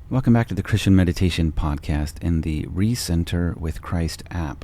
Welcome back to the Christian Meditation Podcast in the Recenter with Christ app,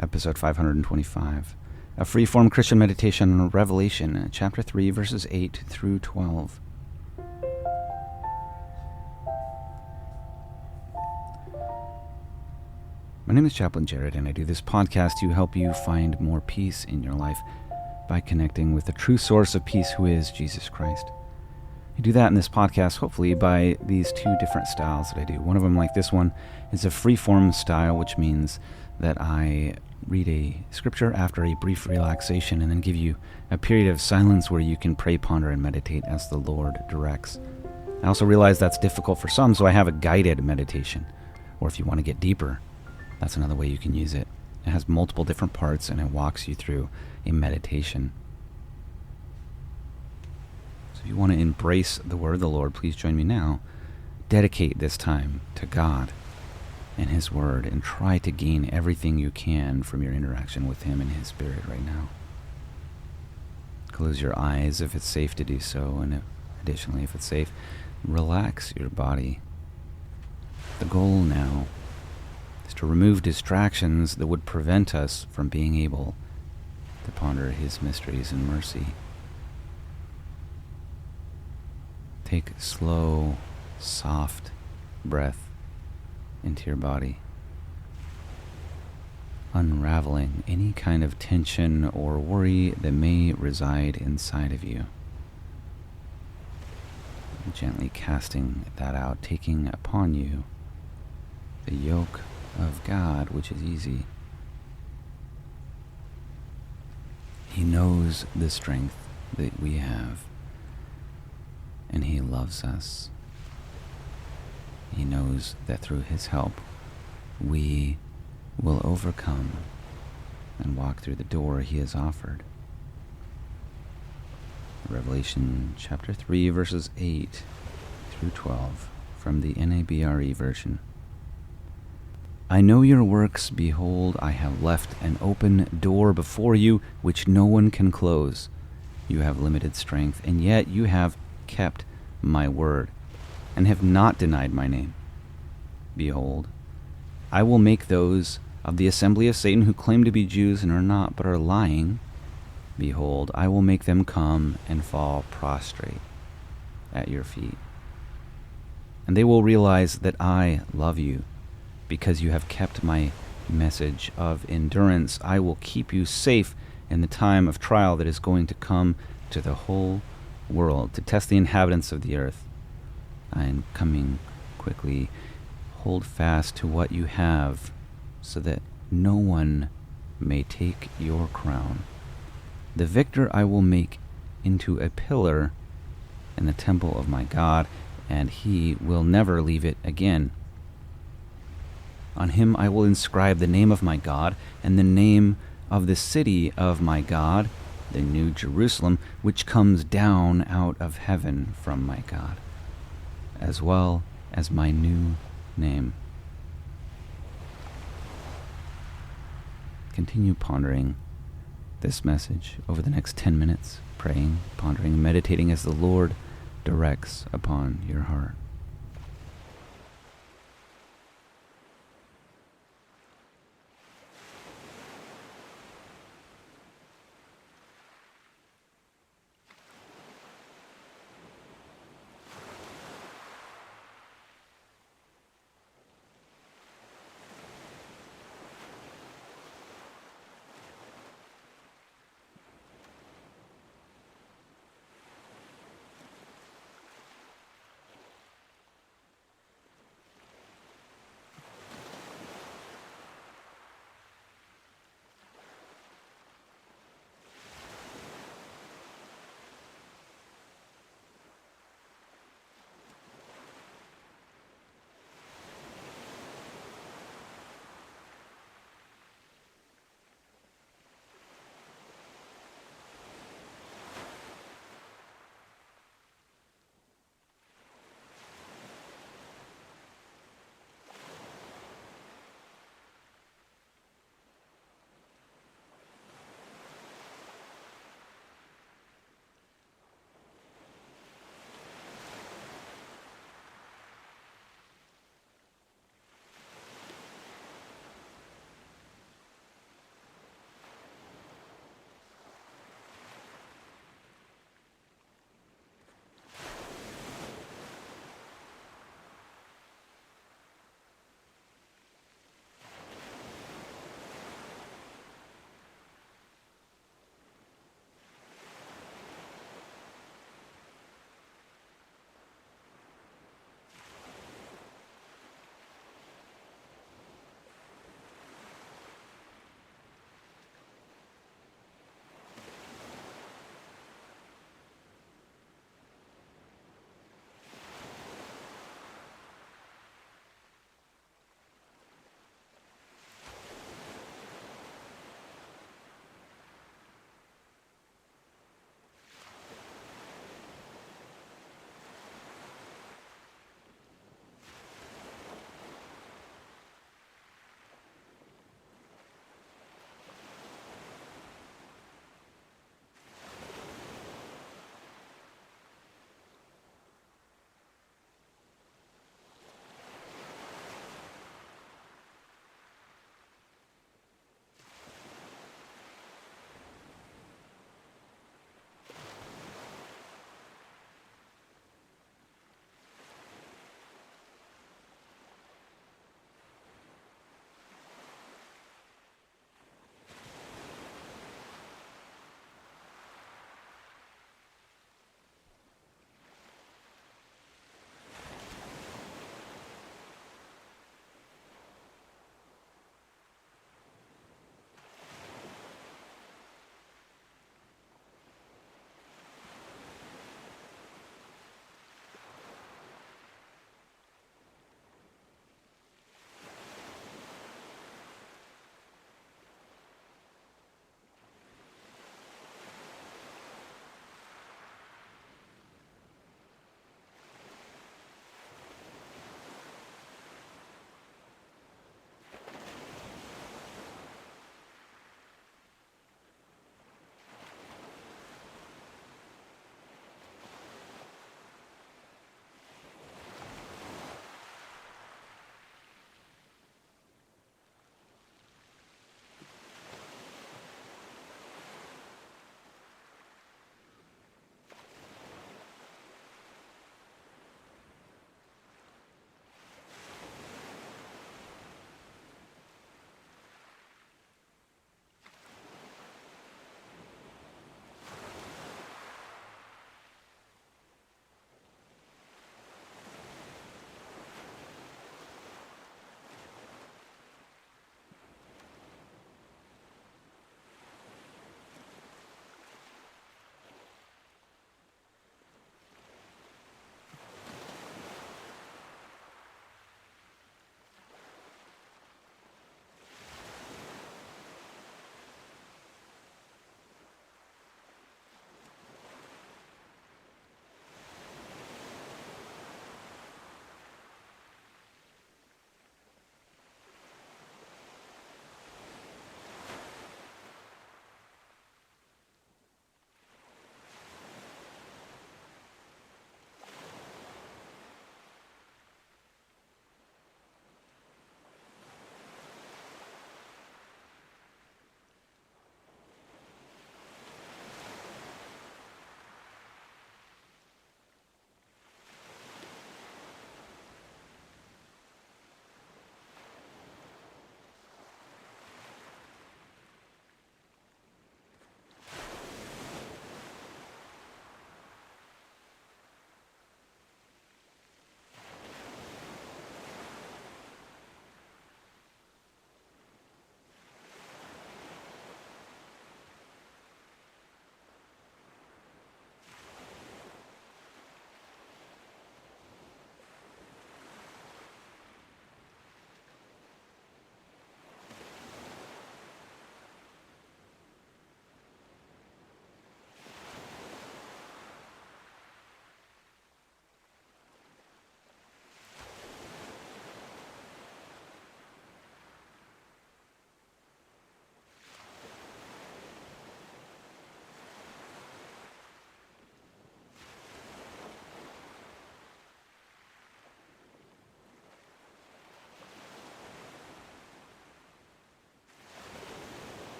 episode 525, a free-form Christian meditation on Revelation, chapter 3, verses 8 through 12. My name is Chaplain Jared, and I do this podcast to help you find more peace in your life by connecting with the true source of peace, who is Jesus Christ. I do that in this podcast, hopefully, by these two different styles that I do. One of them, like this one, is a free-form style, which means that I read a scripture after a brief relaxation and then give you a period of silence where you can pray, ponder, and meditate as the Lord directs. I also realize that's difficult for some, so I have a guided meditation. Or if you want to get deeper, that's another way you can use it. It has multiple different parts, and it walks you through a meditation. If you want to embrace the word of the Lord, please join me now. Dedicate this time to God and His word, and try to gain everything you can from your interaction with Him and His Spirit right now. Close your eyes if it's safe to do so, and additionally, if it's safe, relax your body. The goal now is to remove distractions that would prevent us from being able to ponder His mysteries and mercy. Take slow, soft breath into your body, unraveling any kind of tension or worry that may reside inside of you. Gently casting that out, taking upon you the yoke of God, which is easy. He knows the strength that we have, and He loves us. He knows that through His help, we will overcome and walk through the door He has offered. Revelation chapter 3, verses 8 through 12, from the NABRE version. I know your works. Behold, I have left an open door before you, which no one can close. You have limited strength, and yet you have kept my word, and have not denied my name. Behold, I will make those of the assembly of Satan who claim to be Jews and are not, but are lying. Behold, I will make them come and fall prostrate at your feet. And they will realize that I love you, because you have kept my message of endurance. I will keep you safe in the time of trial that is going to come to the whole world, to test the inhabitants of the earth. I am coming quickly. Hold fast to what you have, so that no one may take your crown. The victor I will make into a pillar in the temple of my God, and he will never leave it again. On him I will inscribe the name of my God, and the name of the city of my God, the new Jerusalem, which comes down out of heaven from my God, as well as my new name. Continue pondering this message over the next 10 minutes, praying, pondering, meditating as the Lord directs upon your heart.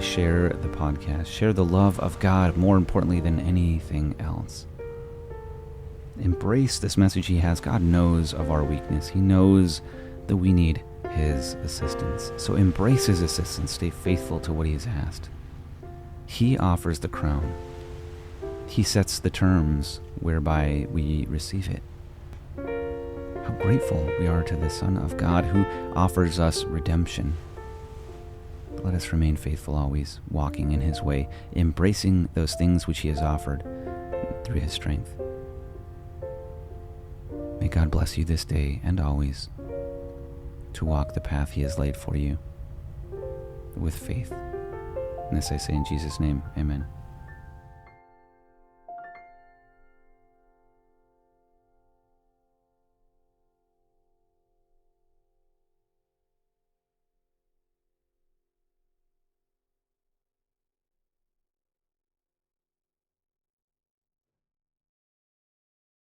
share the podcast. Share the love of God more importantly than anything else. Embrace this message he has. God knows of our weakness. He knows that we need his assistance. So embrace his assistance. Stay faithful to what he has asked. He offers the crown. He sets the terms whereby we receive it. How grateful we are to the Son of God who offers us redemption. Let us remain faithful always, walking in his way, embracing those things which he has offered through his strength. May God bless you this day and always to walk the path he has laid for you with faith. And this I say in Jesus' name, amen.